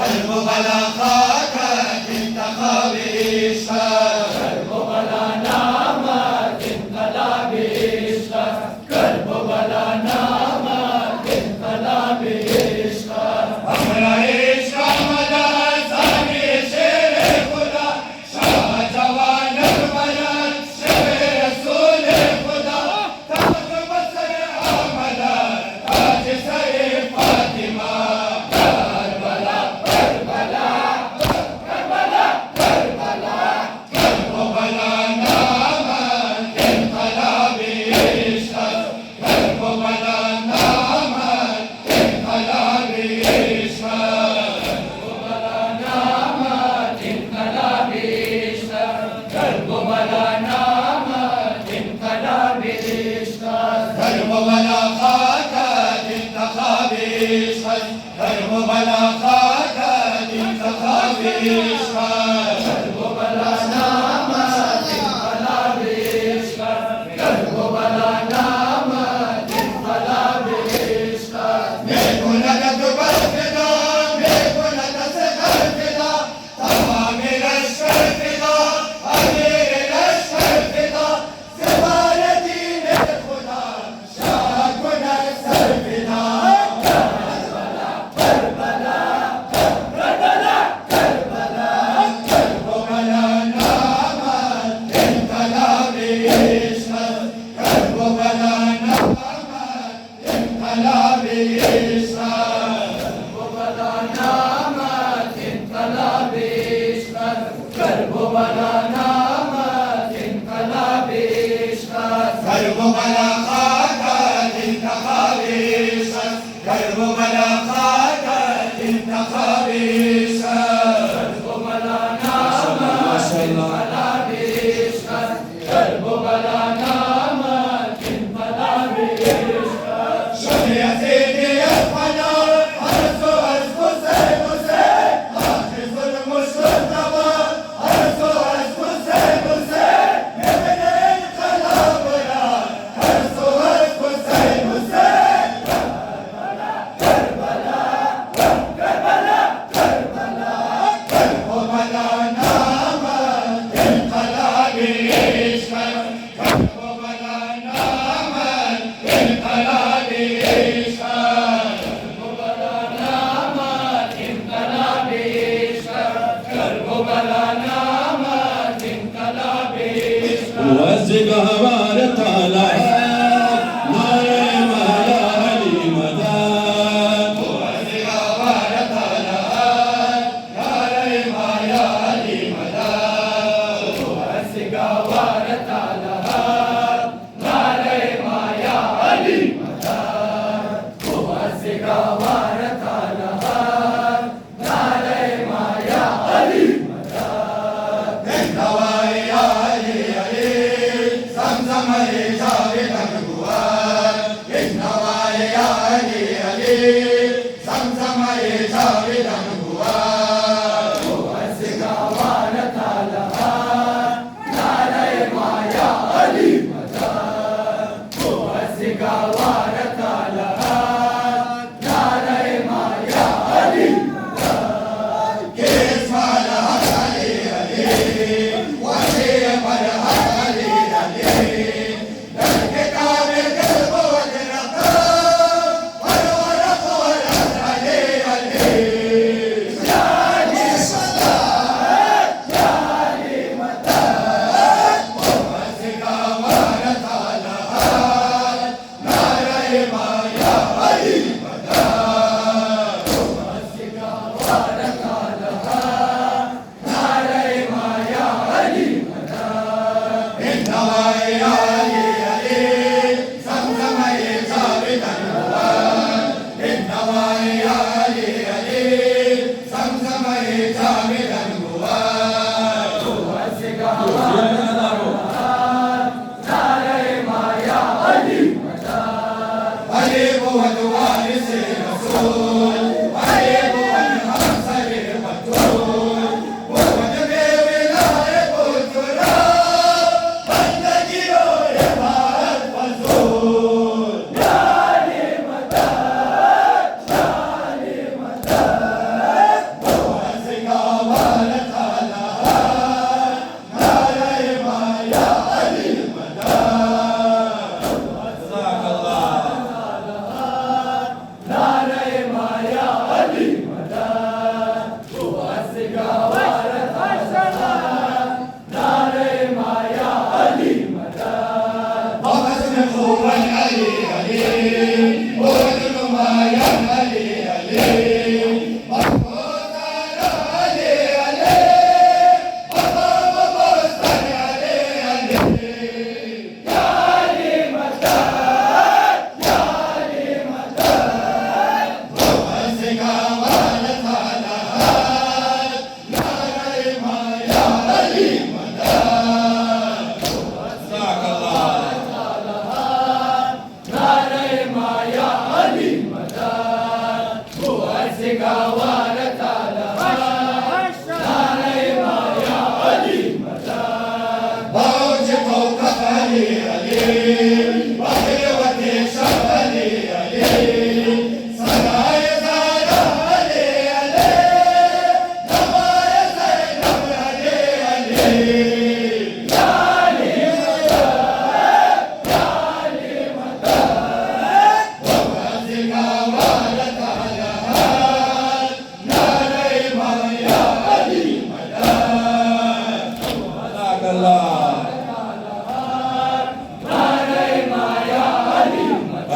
قلب بلا خاكك انت Zamzam Ali Javid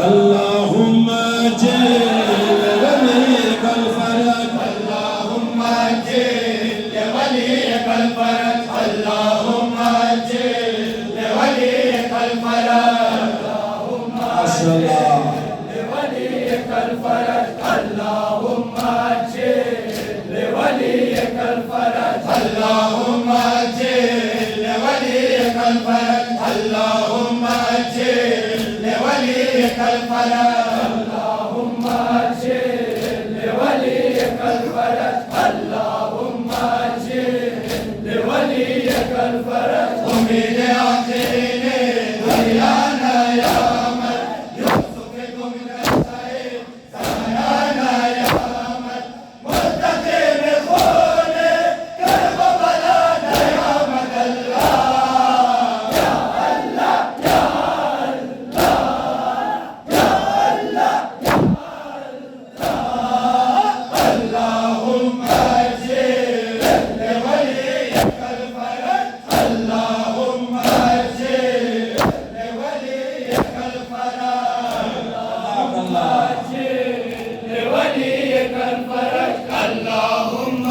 اللهم جل وليك الفرج اللهم جل وليك الفرج اللهم جل وليك الفرج اللهم جل وليك الفرج اللهم جل وليك الفرج اللهم جل وليك الفرج اللهم جل وليك الفرج اللهم جل وليك الفرج اللهم جل وليك الفرج أمين آخرين دنيانا يا من يوسفكم من السعيد زمانانا يا من مستقيم خوني كرب بلانا يا من الله يا الله يا اللهم جل وليك الفرج اللهم جل وليك الفرج اللهم جل وليك الفرج اللهم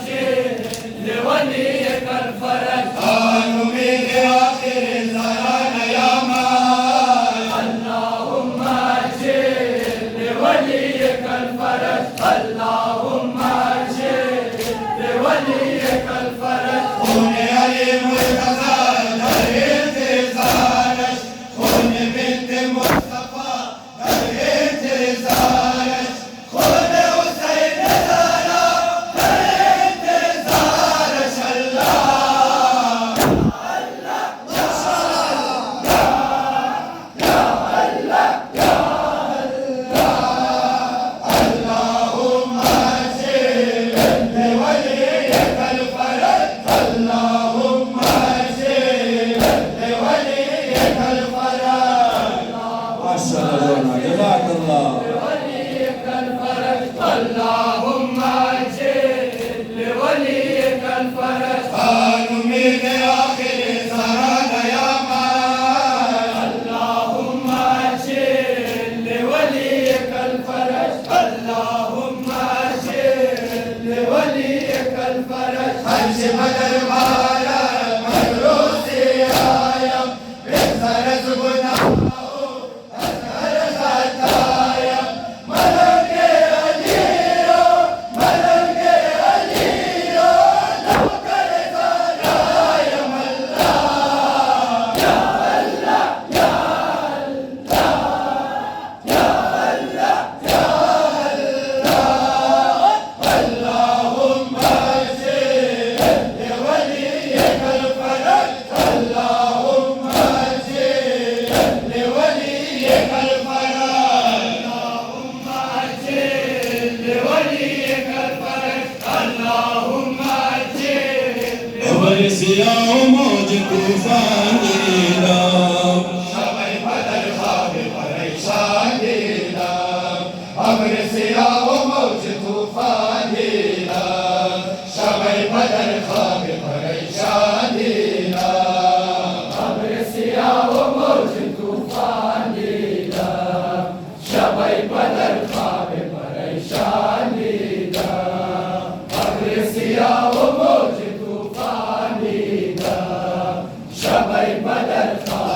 جل وليك الفرج قالوا من آخر الزمان يا مان اللهم جل وليك الفرج اللهم جل وليك الفرج خوني علي مرتضى دريت زارش خوني بنت مصطفى دريت زارش خوني حسين زارا دريت زارش الله اللهم جل وليك الفرج اللهم جل وليك الفرج ما شاء الله جزاك الله وليك الفرج اللهم جل وليك الفرج قالوا من آخر زمان يا مان اللهم جل وليك الفرج اللهم جل وليك الفرج حج بدر مالا مدروسي آيام بسر زبنا أسهر خطايا ملك أجيرو ملك أجيرو نوكر خطايا ملا يا الله يا اللهم جل وليك الفرج اللهم جل وليك الفرج اللهم جل وليك الفرج اللهم جل ورسيا موج طوفان دينا شبي بدر خواب پریشان دينا ورسيا موج طوفان دينا شبي بدر خواب پریشان دينا ورسيا موج طوفان دينا شبي بدر خواب پریشان دينا ورسيا موج طوفان دينا شبي بدر خواب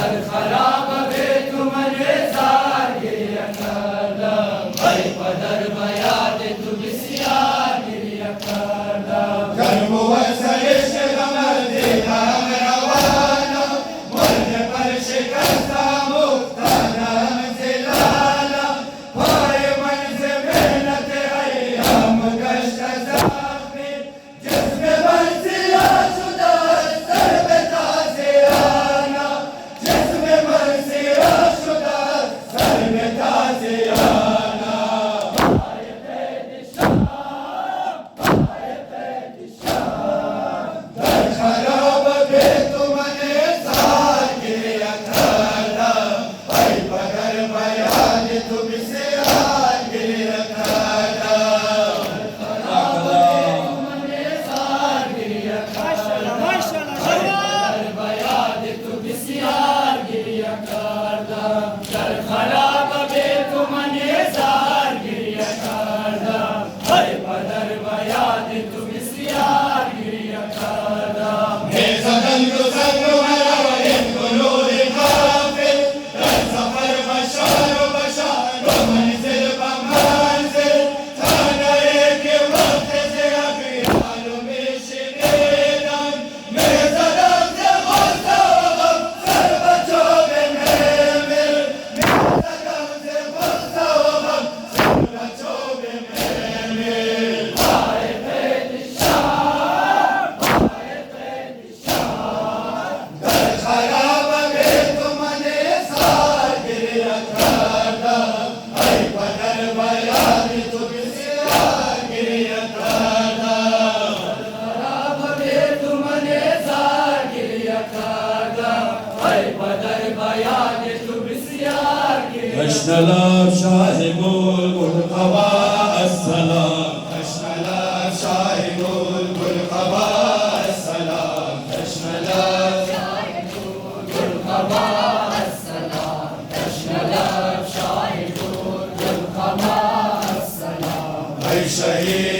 در خراب بیت من زار گریه کردم ای پدر به یاد تو بسیار گریه کردم گرم و سرشتم از دیدم روانم مرد پر شکستم افتادم زلالم پای من زمینت ایام گشت زخمی جسم من سیاه شده سر به تازیانم جسم من سیاه شده سر به تازیانم پای قید شام پای قید شام در خراب بیت من زار گریه کردم ای پدر به یاد تو بسیار گریه کردم در خراب بیت من زار گریه کردم ای پدر به یاد تو بسیار گریه کردم میزدن دو سنگ و مرا این گلوی غافل در سفر بشار و بشار و منزل به منزل تنهایی که وقت زیادی حالو میشنیدم میزدم ز غصه و غم سر به چوب محمل میزدم ز غصه و غم سر به چوب محمل پای قید شام پای قید شام در خراب بیت من زار گریه کردم ای پدر به یاد تو بسیار گریه کردم خراب بیت من زار گریه کردم ای پدر به یاد تو بسیار گریه اشتلاب شاه بلبل قبا السلام اشملت شاه گل قبا السلام اشملت شاه گل قبا السلام اشملت شاه گل قبا السلام ای شهید